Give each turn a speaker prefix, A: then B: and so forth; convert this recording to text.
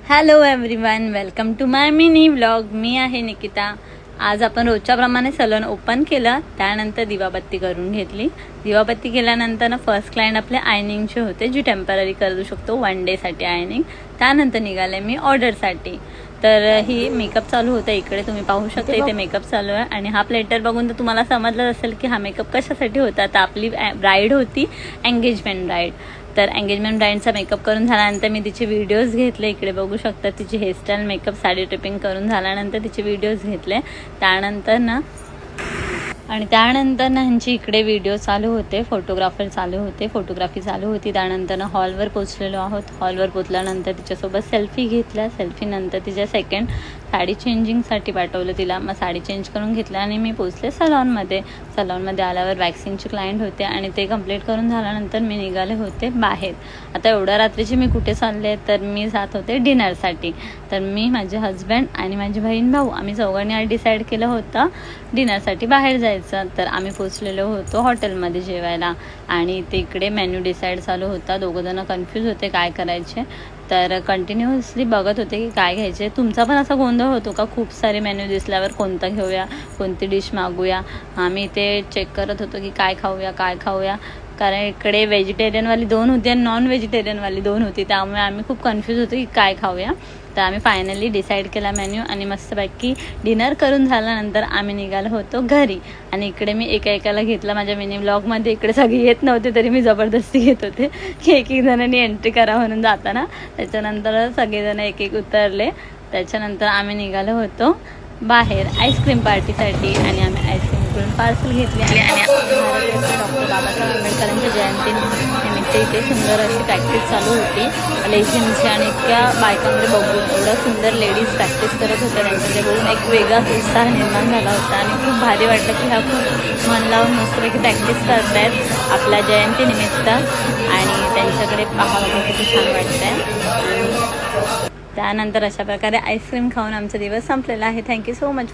A: Hello everyone, welcome to my mini vlog. मी आहे निकिता. आज आपण रोजच्या प्रमाणे सलून ओपन केलं, त्यानंतर दिवाबत्ती करून घेतली. दिवाबत्ती केल्यानंतर ना फर्स्ट क्लायंट आपले आयनिंगचे होते, जी टेम्पररी करू शकतो 1 डेसाठी आयनिंग. त्यानंतर निघाले मी ऑर्डरसाठी. तर ही मेकअप चालू होता. इकडे तुम्ही पाहू शकता, इथे मेकअप चालू आहे. आणि हा प्लेटर बघून तर तुम्हाला समजलं असेल की हा मेकअप कशासाठी होता. तर आपली ब्राईड होती, एंगेजमेंट ब्राईड. तर एंगेजमेंट ब्राईडचा मेकअप करून झाल्यानंतर मी तिचे व्हिडिओज घेतले. इकडे बघू शकता तिची हेअरस्टाईल, मेकअप, साडी ट्रिपिंग करून झाल्यानंतर तिचे व्हिडिओज घेतले. त्यानंतर ना ह्यांची इकडे व्हिडिओ चालू होते, फोटोग्राफर चालू होते, फोटोग्राफी चालू होती. त्यानंतर हॉलवर पोचलेलो आहोत. हॉलवर पोचल्यानंतर तिच्यासोबत सेल्फी घेतल्या. सेल्फीनंतर तिच्या सेकंड साडी चेंजिंगसाठी पाठवलं तिला. मग साडी चेंज करून घेतलं आणि मी पोचले सलॉनमध्ये. सलॉनमध्ये आल्यावर वॅक्सिंगचे क्लायंट होते आणि ते कंप्लीट करून झाल्यानंतर मी निघाले होते बाहेर. आता एवढ्या रात्रीची मी कुठे चालले, तर मी जात होते डिनरसाठी. तर मी, माझे हस्बंड आणि माझी बहीण भाऊ, आम्ही चौघांनी आज डिसाईड केलं होतं डिनरसाठी बाहेर जायचं. तर आम्ही पोचलेलो होतो हॉटेलमध्ये जेवायला आणि ते इकडे मेन्यू डिसाईड चालू होता. दोघंजणं कन्फ्यूज होते काय करायचे. तर कंटिन्युअसली बघत होते की काय घ्यायचे. तुमचा पण असा गोंधळ होतो का, खूप सारे मेन्यू दिसल्यावर कोणता घेऊया, कोणती डिश मागूया? आम्ही ते चेक करत होतो की काय खाऊया. कारण इकडे व्हेजिटेरियनवाली 2 होती आणि नॉन व्हेजिटेरियनवाली 2 होती. त्यामुळे आम्ही खूप कन्फ्यूज होतो की काय खाऊया. तर आम्ही फायनली डिसाईड केला मेन्यू आणि मस्तपैकी डिनर करून झाल्यानंतर आम्ही निघालो होतो घरी. आणि इकडे मी एकाला घेतला माझ्या मिनी व्लॉगमध्ये. इकडे सगळी येत नव्हते तरी मी जबरदस्ती घेत होते की एक जणांनी एंट्री करा म्हणून जाताना. त्याच्यानंतर सगळेजण एक उतरले. त्याच्यानंतर आम्ही निघालो होतो बाहेर आईस्क्रीम पार्टीसाठी आणि आम्ही आईस्क्रीम करून पार्सल घेतले. आणि डॉक्टर बाबासाहेब आंबेडकरांच्या जयंतीनिमित्त इथे सुंदर अशी प्रॅक्टिस चालू होती लेझिमची. आणि इतक्या बायकांकडे बघून एवढं सुंदर लेडीज प्रॅक्टिस करत होत्या, त्यांच्याकडे बघून एक वेगळाच उत्साह निर्माण झाला होता. आणि खूप भारी वाटलं की ह्या खूप मन लावून मस्तपैकी प्रॅक्टिस करत आहेत आपल्या जयंतीनिमित्त. आणि त्यांच्याकडे पाहावं किती छान वाटतं आहे. त्यानंतर अशा प्रकारे आईस्क्रीम खाऊन आमचा दिवस संपलेला आहे. Thank you so much.